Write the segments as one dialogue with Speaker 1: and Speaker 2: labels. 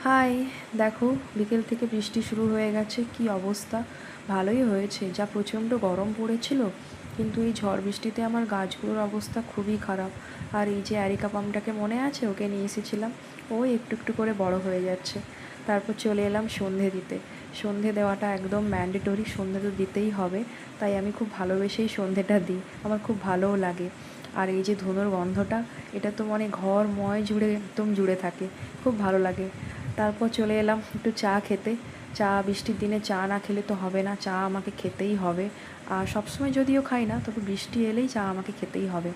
Speaker 1: High, দেখো বিকেল থেকে বৃষ্টি শুরু হয়ে গেছে। কি অবস্থা! ভালোই হয়েছে, যা প্রচণ্ড গরম পড়েছিল। কিন্তু এই ঝড় বৃষ্টিতে আমার গাছগুলোর অবস্থা খুবই খারাপ। আর এই যে অ্যারিকা পামটাকে মনে আছে, ওকে নিয়ে এসেছিলাম, ও একটু একটু করে বড় হয়ে যাচ্ছে। তারপর চলে এলাম সন্ধে দিতে। সন্ধে দেওয়াটা একদম ম্যান্ডেটরি, সন্ধে তো দিতেই হবে। তাই আমি খুব ভালোবেসেই সন্ধেটা দিই, আমার খুব ভালোও লাগে। আর এই যে ধুনোর গন্ধটা, এটা তো মানে ঘরময় জুড়ে একদম জুড়ে থাকে, খুব ভালো লাগে। তারপর চলে এলাম একটু চা খেতে। চা বৃষ্টির দিনে চা না খেলে তো হবে না, চা আমাকে খেতেই হবে। আর সবসময় যদিও খাই না, তবে বৃষ্টি এলেই চা আমাকে খেতেই হবে।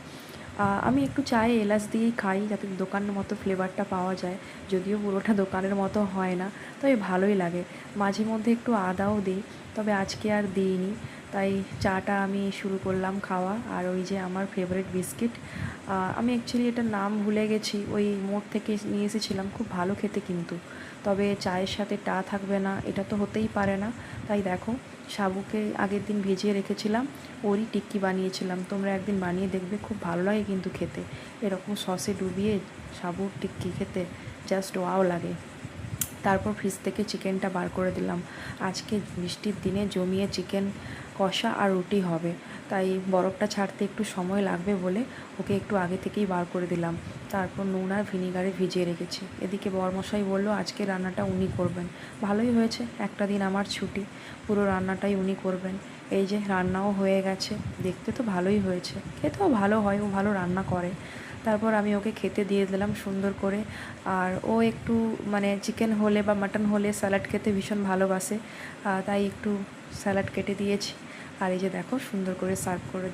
Speaker 1: আমি একটু চায়ে এলাচ দিয়েই খাই, যাতে দোকানের মতো ফ্লেভারটা পাওয়া যায়। যদিও পুরোটা দোকানের মতো হয় না, তবে ভালোই লাগে। মাঝে মধ্যে একটু আদাও দিই, তবে আজকে আর দিইনি। তাই চাটা আমি শুরু করলাম খাওয়া। আর ওই যে আমার ফেভারিট বিস্কিট, আমি অ্যাকচুয়ালি এটার নাম ভুলে গেছি, ওই মোড় থেকে নিয়ে এসেছিলাম, খুব ভালো খেতে কিন্তু। তবে চায়ের সাথে টা থাকবে না, এটা তো হতেই পারে না। তাই দেখো, সাবুকে আগের দিন ভিজিয়ে রেখেছিলাম, ওরই টিক্কি বানিয়েছিলাম। তোমরা একদিন বানিয়ে দেখবে, খুব ভালো লাগে কিন্তু খেতে। এরকম সসে ডুবিয়ে সাবুর টিক্কি খেতে জাস্ট ওয়াও লাগে। তারপর ফ্রিজ থেকে চিকেনটা বার করে দিলাম। আজকে বৃষ্টির দিনে জমিয়ে চিকেন কষা আর রুটি হবে। তাই বরফটা ছাড়তে একটু সময় লাগবে বলে ওকে একটু আগে থেকেই বার করে দিলাম। তারপর নুন আর ভিনিগারে ভিজিয়ে রেখেছি। এদিকে বরমশাই বলল আজকে রান্নাটা উনি করবেন। ভালোই হয়েছে, একটা দিন আমার ছুটি, পুরো রান্নাটাই উনি করবেন। এই যে রান্নাও হয়ে গেছে, দেখতে তো ভালোই হয়েছে, খেতেও ভালো হয়, ও ভালো রান্না করে। তারপর আমি ওকে খেতে দিয়ে দিলাম সুন্দর করে। আর ও একটু মানে চিকেন হলে বা মাটন হলে স্যালাড খেতে ভীষণ ভালোবাসে, তাই একটু স্যালাড কেটে দিয়েছি। আর এই যে দেখো, সুন্দর করে সার্ভ করে দিই।